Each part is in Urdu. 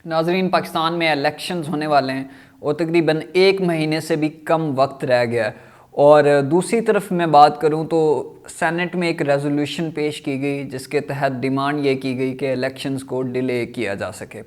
ناظرین، پاکستان میں الیکشنز ہونے والے ہیں اور تقریباً 1 مہینے سے بھی کم وقت رہ گیا ہے، اور دوسری طرف میں بات کروں تو سینٹ میں ایک ریزولوشن پیش کی گئی جس کے تحت ڈیمانڈ یہ کی گئی کہ الیکشنز کو ڈیلے کیا جا سکے۔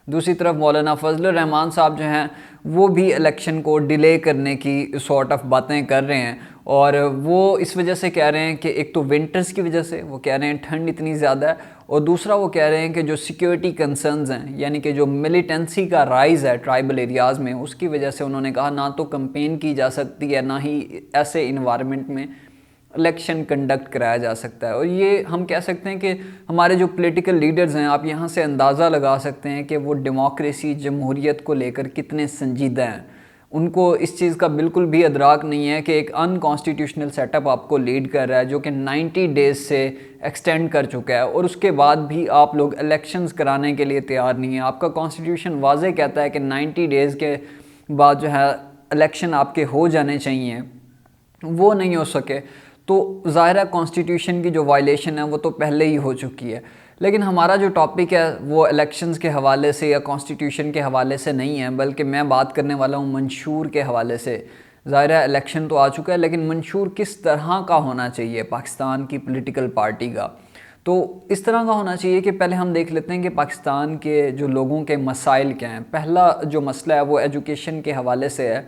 دوسری طرف مولانا فضل الرحمان صاحب جو ہیں وہ بھی الیکشن کو ڈیلے کرنے کی سارٹ آف باتیں کر رہے ہیں، اور وہ اس وجہ سے کہہ رہے ہیں کہ ایک تو ونٹرز کی وجہ سے وہ کہہ رہے ہیں ٹھنڈ اتنی زیادہ ہے، اور دوسرا وہ کہہ رہے ہیں کہ جو سیکیورٹی کنسرنز ہیں، یعنی کہ جو ملیٹنسی کا رائز ہے ٹرائبل ایریاز میں، اس کی وجہ سے انہوں نے کہا نہ تو کمپین کی جا سکتی ہے، نہ ہی ایسے انوائرمنٹ میں الیکشن کنڈکٹ کرایا جا سکتا ہے۔ اور یہ ہم کہہ سکتے ہیں کہ ہمارے جو پولیٹیکل لیڈرز ہیں، آپ یہاں سے اندازہ لگا سکتے ہیں کہ وہ ڈیموکریسی، جمہوریت کو لے کر کتنے سنجیدہ ہیں۔ ان کو اس چیز کا بالکل بھی ادراک نہیں ہے کہ ایک ان کانسٹیٹیوشنل سیٹ اپ آپ کو لیڈ کر رہا ہے جو کہ 90 ڈیز سے ایکسٹینڈ کر چکا ہے، اور اس کے بعد بھی آپ لوگ الیکشنز کرانے کے لیے تیار نہیں ہیں۔ آپ کا کانسٹیٹیوشن واضح کہتا ہے کہ 90 ڈیز کے بعد جو ہے الیکشن آپ کے ہو جانے چاہیے، وہ نہیں ہو سکے، تو ظاہرہ کانسٹیٹیوشن کی جو وائلیشن ہے وہ تو پہلے ہی ہو چکی ہے۔ لیکن ہمارا جو ٹاپک ہے وہ الیکشنز کے حوالے سے یا کانسٹیٹیوشن کے حوالے سے نہیں ہے، بلکہ میں بات کرنے والا ہوں منشور کے حوالے سے۔ ظاہرہ الیکشن تو آ چکا ہے، لیکن منشور کس طرح کا ہونا چاہیے پاکستان کی پولیٹیکل پارٹی کا؟ تو اس طرح کا ہونا چاہیے کہ پہلے ہم دیکھ لیتے ہیں کہ پاکستان کے جو لوگوں کے مسائل کیا ہیں۔ پہلا جو مسئلہ ہے وہ ایجوکیشن کے حوالے سے ہے۔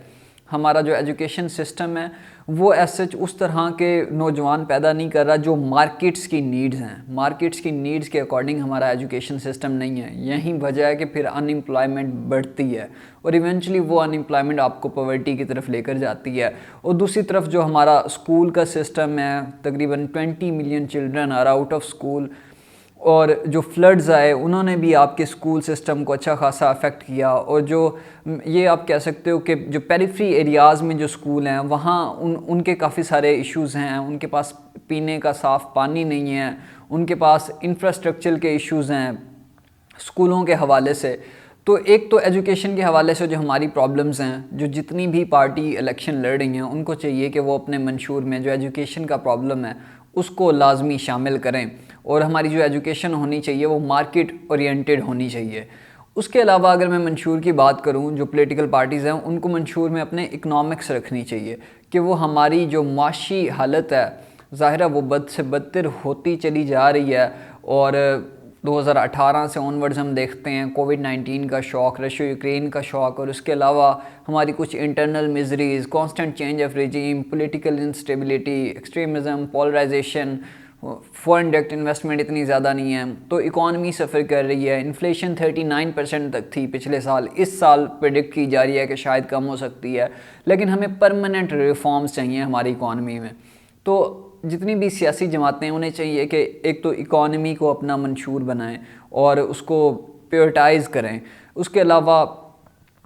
ہمارا جو ایجوکیشن سسٹم ہے وہ ایسے اس طرح کے نوجوان پیدا نہیں کر رہا جو مارکیٹس کی نیڈز ہیں۔ مارکیٹس کی نیڈز کے اکارڈنگ ہمارا ایجوکیشن سسٹم نہیں ہے۔ یہی وجہ ہے کہ پھر ان امپلائمنٹ بڑھتی ہے، اور ایونچولی وہ ان امپلائمنٹ آپ کو پاورٹی کی طرف لے کر جاتی ہے۔ اور دوسری طرف جو ہمارا اسکول کا سسٹم ہے، تقریباً 20 million children are out of school, اور جو فلڈز آئے انہوں نے بھی آپ کے اسکول سسٹم کو اچھا خاصا افیکٹ کیا۔ اور جو یہ آپ کہہ سکتے ہو کہ جو پیریفری ایریاز میں جو اسکول ہیں وہاں ان کے کافی سارے ایشوز ہیں۔ ان کے پاس پینے کا صاف پانی نہیں ہے، ان کے پاس انفراسٹرکچر کے ایشوز ہیں اسکولوں کے حوالے سے۔ تو ایک تو ایجوکیشن کے حوالے سے جو ہماری پرابلمز ہیں، جو جتنی بھی پارٹی الیکشن لڑ رہی ہیں ان کو چاہیے کہ وہ اپنے منشور میں جو ایجوکیشن کا پرابلم ہے اس کو لازمی شامل کریں، اور ہماری جو ایجوکیشن ہونی چاہیے وہ مارکیٹ اورینٹڈ ہونی چاہیے۔ اس کے علاوہ اگر میں منشور کی بات کروں، جو پولیٹیکل پارٹیز ہیں ان کو منشور میں اپنے اکنامکس رکھنی چاہیے کہ وہ ہماری جو معاشی حالت ہے ظاہرہ وہ بد سے بدتر ہوتی چلی جا رہی ہے، اور 2018 سے آنورڈز ہم دیکھتے ہیں کووڈ-19 کا شوق، رشیا یوکرین کا شوق، اور اس کے علاوہ ہماری کچھ internal miseries, constant change of regime, political instability, extremism, polarisation, foreign direct investment اتنی زیادہ نہیں ہے، تو اکانومی سفر کر رہی ہے۔ انفلیشن 39% تک تھی پچھلے سال، اس سال پریڈکٹ کی جا رہی ہے کہ شاید کم ہو سکتی ہے، لیکن ہمیں پرماننٹ ریفارمز چاہیے ہماری اکانومی میں۔ تو جتنی بھی سیاسی جماعتیں ہیں انہیں چاہیے کہ ایک تو اکانومی کو اپنا منشور بنائیں اور اس کو پیورٹائز کریں۔ اس کے علاوہ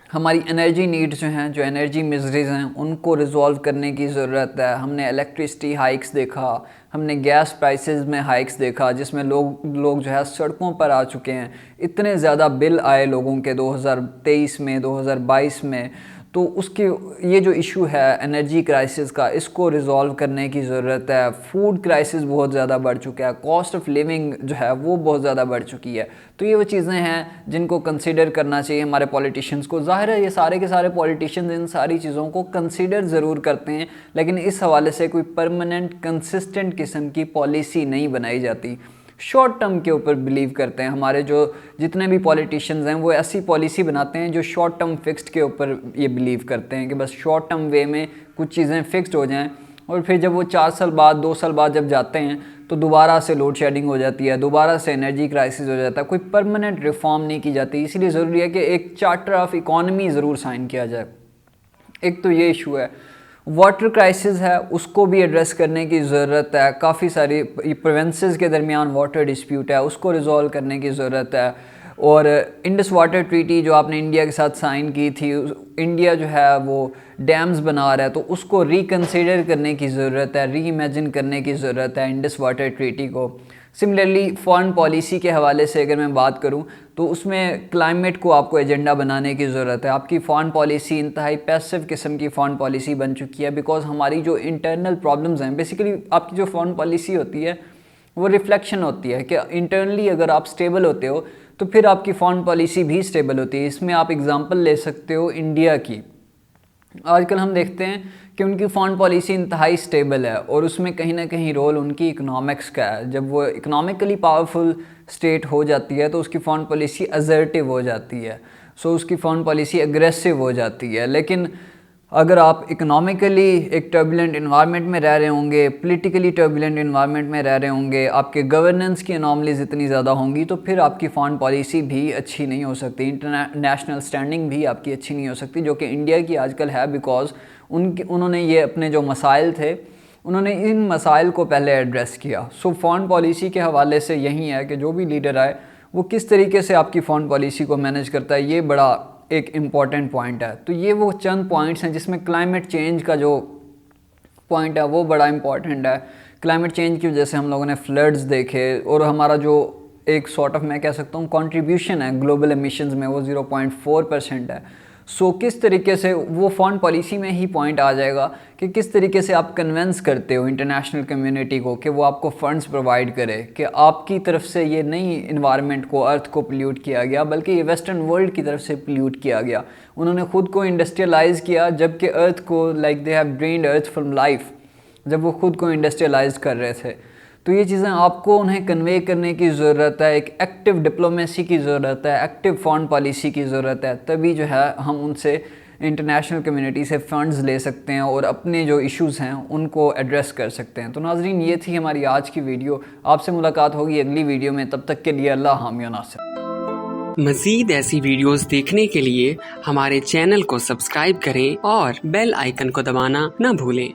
ہماری انرجی نیڈز جو ہیں، جو انرجی میزریز ہیں، ان کو ریزولو کرنے کی ضرورت ہے۔ ہم نے الیکٹرسٹی ہائکس دیکھا، ہم نے گیس پرائسز میں ہائکس دیکھا، جس میں لوگ جو ہے سڑکوں پر آ چکے ہیں۔ اتنے زیادہ بل آئے لوگوں کے 2023 میں، 2022 میں، تو اس کے یہ جو ایشو ہے انرجی کرائسس کا، اس کو ریزولو کرنے کی ضرورت ہے۔ فوڈ کرائسس بہت زیادہ بڑھ چکا ہے، کاسٹ آف لیونگ جو ہے وہ بہت زیادہ بڑھ چکی ہے۔ تو یہ وہ چیزیں ہیں جن کو کنسیڈر کرنا چاہیے ہمارے پولیٹیشینز کو۔ ظاہر ہے یہ سارے کے سارے پولیٹیشینز ان ساری چیزوں کو کنسیڈر ضرور کرتے ہیں، لیکن اس حوالے سے کوئی پرماننٹ کنسسٹنٹ قسم کی پالیسی نہیں بنائی جاتی۔ شارٹ ٹرم کے اوپر بلیو کرتے ہیں ہمارے جو جتنے بھی پولیٹیشینز ہیں، وہ ایسی پالیسی بناتے ہیں جو شارٹ ٹرم فکسڈ کے اوپر یہ بلیو کرتے ہیں کہ بس شارٹ ٹرم وے میں کچھ چیزیں فکسڈ ہو جائیں، اور پھر جب وہ 4 سال بعد 2 سال بعد جب جاتے ہیں تو دوبارہ سے لوڈ شیڈنگ ہو جاتی ہے، دوبارہ سے انرجی کرائسس ہو جاتا ہے، کوئی پرماننٹ ریفارم نہیں کی جاتی۔ اسی لیے ضروری ہے کہ ایک چارٹر آف اکانومی ضرور سائن کیا جائے۔ ایک تو یہ ایشو ہے۔ واٹر کرائسس ہے، اس کو بھی ایڈریس کرنے کی ضرورت ہے۔ کافی ساری پروونسز کے درمیان واٹر ڈسپیوٹ ہے، اس کو ریزولو کرنے کی ضرورت ہے۔ اور انڈس واٹر ٹریٹی جو آپ نے انڈیا کے ساتھ سائن کی تھی، انڈیا جو ہے وہ ڈیمز بنا رہا ہے، تو اس کو ریکنسیڈر کرنے کی ضرورت ہے، ری امیجن کرنے کی ضرورت ہے انڈس واٹر ٹریٹی کو۔ سملرلی فارن پالیسی کے حوالے سے اگر میں بات کروں تو اس میں کلائمیٹ کو آپ کو ایجنڈا بنانے کی ضرورت ہے۔ آپ کی فارن پالیسی انتہائی پیسو قسم کی فارن پالیسی بن چکی ہے، بیکاز ہماری جو انٹرنل پرابلمز ہیں، بیسیکلی آپ کی جو فارن پالیسی ہوتی ہے وہ ریفلیکشن ہوتی ہے کہ انٹرنلی اگر آپ سٹیبل ہوتے ہو تو پھر آپ کی فارن پالیسی بھی اسٹیبل ہوتی ہے. اس میں آپ اگزامپل لے سکتے ہو انڈیا کی. آج کل ہم دیکھتے ہیں کہ ان کی فارن پالیسی انتہائی اسٹیبل ہے اور اس میں کہیں نہ کہیں رول ان کی اکنامکس کا ہے. جب وہ اکنامکلی پاورفل اسٹیٹ ہو جاتی ہے تو اس کی فارن پالیسی اسرٹیو ہو جاتی ہے. اس کی فارن پالیسی اگریسو ہو جاتی ہے. لیکن اگر آپ اکنامکلی ایک ٹربولنٹ انوائرمنٹ میں رہ رہے ہوں گے، پولیٹیکلی ٹربولنٹ انوائرمنٹ میں رہ رہے ہوں گے، آپ کے گورننس کی اناملیز اتنی زیادہ ہوں گی، تو پھر آپ کی فارن پالیسی بھی اچھی نہیں ہو سکتی، انٹرنیشنل اسٹینڈنگ بھی آپ کی اچھی نہیں ہو سکتی، جو کہ انڈیا کی آج کل ہے. بیکاز انہوں نے یہ اپنے جو مسائل تھے انہوں نے ان مسائل کو پہلے ایڈریس کیا. فارن پالیسی کے حوالے سے یہی ہے کہ جو بھی لیڈر آئے وہ کس طریقے سے آپ کی فارن پالیسی کو مینیج کرتا ہے، یہ بڑا ایک امپورٹنٹ پوائنٹ ہے. تو یہ وہ چند پوائنٹس ہیں جس میں کلائمیٹ چینج کا جو پوائنٹ ہے وہ بڑا امپورٹنٹ ہے. کلائمیٹ چینج کی وجہ سے ہم لوگوں نے فلڈز دیکھے اور ہمارا جو ایک سارٹ آف میں کہہ سکتا ہوں کنٹریبیوشن ہے گلوبل ایمیشنز میں وہ 0.4% ہے. کس طریقے سے وہ فارن پالیسی میں ہی پوائنٹ آ جائے گا کہ کس طریقے سے آپ کنونس کرتے ہو انٹرنیشنل کمیونٹی کو کہ وہ آپ کو فنڈز پرووائڈ کرے کہ آپ کی طرف سے یہ نہیں انوائرمنٹ کو، ارتھ کو پلیوٹ کیا گیا بلکہ یہ ویسٹرن ورلڈ کی طرف سے پلیوٹ کیا گیا. انہوں نے خود کو انڈسٹریلائز کیا جبکہ ارتھ کو they have drained earth from life, جب وہ خود کو انڈسٹریلائز کر رہے تھے. تو یہ چیزیں آپ کو انہیں کنوے کرنے کی ضرورت ہے، ایک ایکٹیو ڈپلومیسی کی ضرورت ہے، ایکٹیو فارن پالیسی کی ضرورت ہے. تبھی جو ہے ہم ان سے انٹرنیشنل کمیونٹی سے فنڈز لے سکتے ہیں اور اپنے جو ایشوز ہیں ان کو ایڈریس کر سکتے ہیں. تو ناظرین یہ تھی ہماری آج کی ویڈیو. آپ سے ملاقات ہوگی اگلی ویڈیو میں، تب تک کے لیے اللہ حامی و ناصر. مزید ایسی ویڈیوز دیکھنے کے لیے ہمارے چینل کو سبسکرائب کریں اور بیل آئیکن کو دبانا نہ بھولیں.